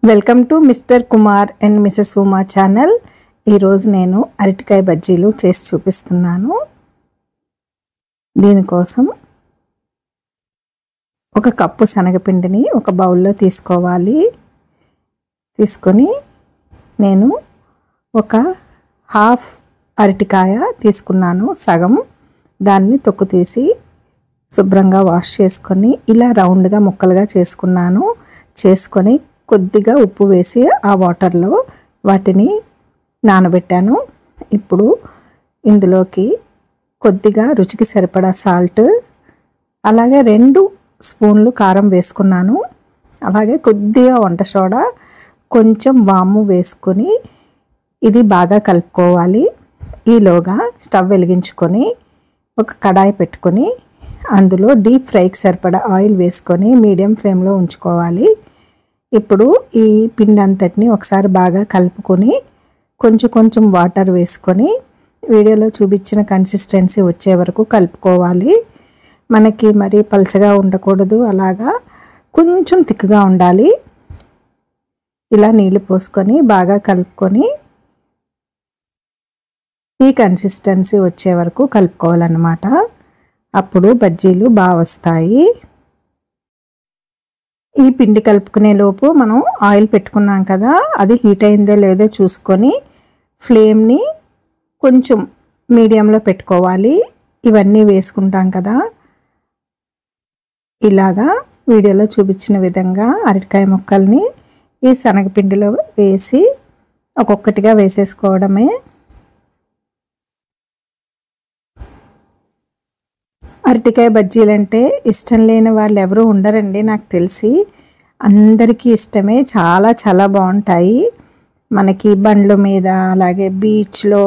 Welcome to mister Kumar and Mrs Uma channel. ఈరోజు నేను అరటికాయ బజ్జీలు చేసి చూపిస్తున్నాను. దీనికోసం ఒక కప్పు శనగపిండిని ఒక బౌల్లో తీసుకోవాలి. తీసుకొని నేను ఒక హాఫ్ అరటికాయ తీసుకున్నాను, సగం. దాన్ని తొక్కు తీసి శుభ్రంగా వాష్ చేసుకొని ఇలా రౌండ్గా ముక్కలుగా చేసుకొని కొద్దిగా ఉప్పు వేసి ఆ వాటర్లో వాటిని నానబెట్టాను. ఇప్పుడు ఇందులోకి కొద్దిగా రుచికి సరిపడా సాల్ట్, అలాగే 2 స్పూన్లు కారం వేసుకున్నాను. అలాగే కొద్దిగా వంట సోడా, కొంచెం వాము వేసుకొని ఇది బాగా కలుపుకోవాలి. ఈలోగా స్టవ్ వెలిగించుకొని ఒక కడాయి పెట్టుకొని అందులో డీప్ ఫ్రైకి సరిపడా ఆయిల్ వేసుకొని మీడియం ఫ్లేమ్లో ఉంచుకోవాలి. ఇప్పుడు ఈ పిండి అంతటిని ఒకసారి బాగా కలుపుకొని కొంచెం వాటర్ వేసుకొని వీడియోలో చూపించిన కన్సిస్టెన్సీ వచ్చే వరకు కలుపుకోవాలి. మనకి మరీ పల్చగా ఉండకూడదు, అలాగా కొంచెం తిక్కుగా ఉండాలి. ఇలా నీళ్లు పోసుకొని బాగా కలుపుకొని ఈ కన్సిస్టెన్సీ వచ్చే వరకు కలుపుకోవాలన్నమాట. అప్పుడు బజ్జీలు బాగా వస్తాయి. ఈ పిండి కలుపుకునే లోపు మనం ఆయిల్ పెట్టుకున్నాం కదా, అది హీట్ అయిందో లేదో చూసుకొని ఫ్లేమ్ని కొంచెం మీడియంలో పెట్టుకోవాలి. ఇవన్నీ వేసుకుంటాం కదా, ఇలాగా వీడియోలో చూపించిన విధంగా అరటికాయ ముక్కల్ని ఈ శనగపిండిలో వేసి ఒక్కొక్కటిగా వేసేసుకోవడమే. అరటికాయ బజ్జీలంటే ఇష్టం లేని వాళ్ళు ఎవరు ఉండరండి, నాకు తెలిసి అందరికీ ఇష్టమే. చాలా చాలా బాగుంటాయి. మనకి బండ్ల మీద అలాగే బీచ్లో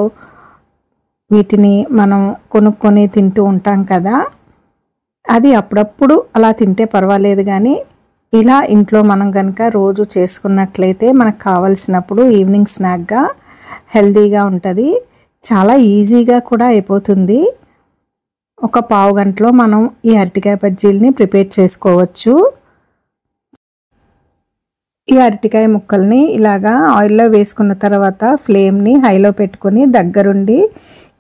వీటిని మనం కొనుక్కొని తింటూ ఉంటాం కదా, అది అప్పుడప్పుడు అలా తింటే పర్వాలేదు. కానీ ఇలా ఇంట్లో మనం కనుక రోజు చేసుకున్నట్లయితే మనకు కావలసినప్పుడు ఈవినింగ్ స్నాక్గా హెల్తీగా ఉంటుంది. చాలా ఈజీగా కూడా అయిపోతుంది. ఒక పావు గంటలో మనం ఈ అరటికాయ బజ్జీలని ప్రిపేర్ చేసుకోవచ్చు. ఈ అరటికాయ ముక్కల్ని ఇలాగా ఆయిల్లో వేసుకున్న తర్వాత ఫ్లేమ్ని హైలో పెట్టుకొని దగ్గరుండి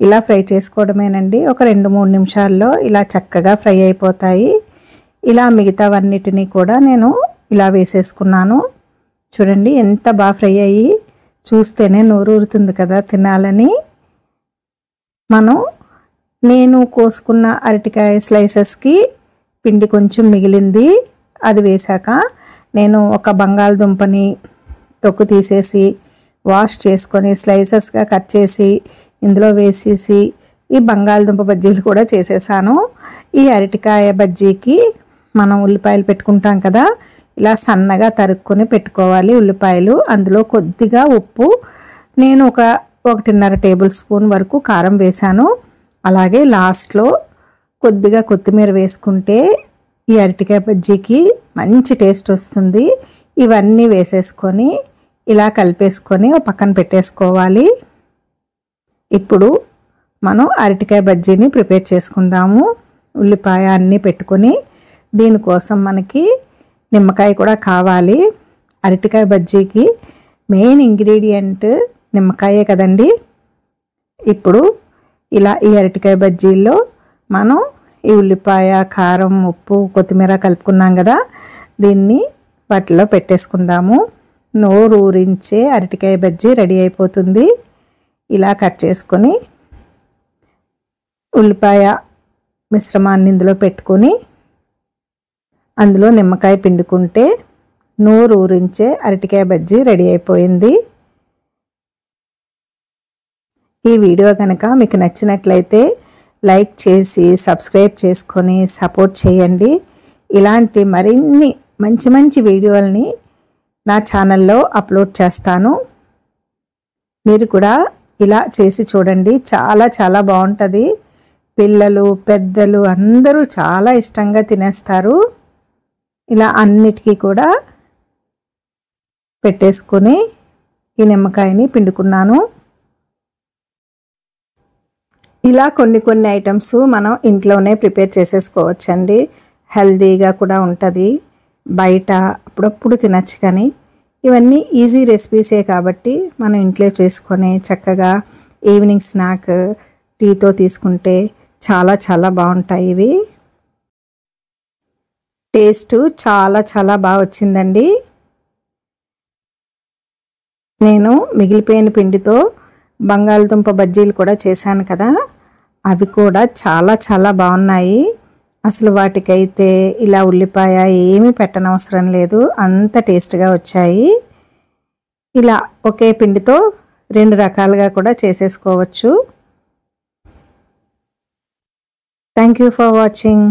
ఇలా ఫ్రై చేసుకోవడమేనండి. ఒక 2-3 నిమిషాల్లో ఇలా చక్కగా ఫ్రై అయిపోతాయి. ఇలా మిగతావన్నిటినీ కూడా నేను ఇలా వేసేసుకున్నాను. చూడండి ఎంత బాగా ఫ్రై అయ్యి చూస్తేనే నోరు ఊరుతుంది కదా తినాలని. నేను కోసుకున్న అరటికాయ స్లైసెస్కి పిండి కొంచెం మిగిలింది. అది వేశాక నేను ఒక బంగాళదుంపని తొక్కు తీసేసి వాష్ చేసుకొని స్లైసెస్గా కట్ చేసి ఇందులో వేసేసి ఈ బంగాళదుంప బజ్జీలు కూడా చేసేసాను. ఈ అరటికాయ బజ్జీకి మనం ఉల్లిపాయలు పెట్టుకుంటాం కదా, ఇలా సన్నగా తరుక్కొని పెట్టుకోవాలి ఉల్లిపాయలు. అందులో కొద్దిగా ఉప్పు, నేను ఒక 1.5 టేబుల్ స్పూన్ వరకు కారం వేశాను. అలాగే లాస్ట్లో కొద్దిగా కొత్తిమీర వేసుకుంటే ఈ అరటికాయ బజ్జీకి మంచి టేస్ట్ వస్తుంది. ఇవన్నీ వేసేసుకొని ఇలా కలిపేసుకొని పక్కన పెట్టేసుకోవాలి. ఇప్పుడు మనం అరటికాయ బజ్జీని ప్రిపేర్ చేసుకుందాము. ఉల్లిపాయ అన్నీ పెట్టుకొని దీనికోసం మనకి నిమ్మకాయ కూడా కావాలి. అరటికాయ బజ్జీకి మెయిన్ ఇంగ్రీడియంట్ నిమ్మకాయే కదండి. ఇప్పుడు ఇలా ఈ అరటికాయ బజ్జీల్లో మనం ఈ ఉల్లిపాయ, కారం, ఉప్పు, కొత్తిమీర కలుపుకున్నాం కదా, దీన్ని వాటిలో పెట్టేసుకుందాము. నోరు ఊరించే అరటికాయ బజ్జీ రెడీ అయిపోతుంది. ఇలా కట్ చేసుకొని ఉల్లిపాయ మిశ్రమాన్ని ఇందులో పెట్టుకొని అందులో నిమ్మకాయ పిండుకుంటే నోరు ఊరించే అరటికాయ బజ్జీ రెడీ అయిపోయింది. ఈ వీడియో కనుక మీకు నచ్చినట్లయితే లైక్ చేసి సబ్స్క్రైబ్ చేసుకొని సపోర్ట్ చేయండి. ఇలాంటి మరిన్ని మంచి వీడియోలని నా ఛానల్లో అప్లోడ్ చేస్తాను. మీరు కూడా ఇలా చేసి చూడండి, చాలా చాలా బాగుంటుంది. పిల్లలు పెద్దలు అందరూ చాలా ఇష్టంగా తినేస్తారు. ఇలా అన్నిటికీ కూడా పెట్టేసుకొని ఈ నిమ్మకాయని పిండుకున్నాను. ఇలా కొన్ని ఐటమ్స్ మనం ఇంట్లోనే ప్రిపేర్ చేసేసుకోవచ్చండి. హెల్తీగా కూడా ఉంటుంది. బయట అప్పుడప్పుడు తినచ్చు, కానీ ఇవన్నీ ఈజీ రెసిపీసే కాబట్టి మనం ఇంట్లో చేసుకొని చక్కగా ఈవినింగ్ స్నాక్ టీతో తీసుకుంటే చాలా చాలా బాగుంటాయి ఇవి. టేస్ట్ చాలా చాలా బాగా వచ్చిందండి. నేను మిగిలిపోయిన పిండితో బంగాళదుంప బజ్జీలు కూడా చేశాను కదా, అవి కూడా చాలా చాలా బాగున్నాయి. అసలు వాటికైతే ఇలా ఉల్లిపాయ ఏమీ పెట్టనవసరం లేదు, అంత టేస్ట్గా వచ్చాయి. ఇలా ఒకే పిండితో 2 రకాలుగా కూడా చేసేసుకోవచ్చు. Thank you for watching.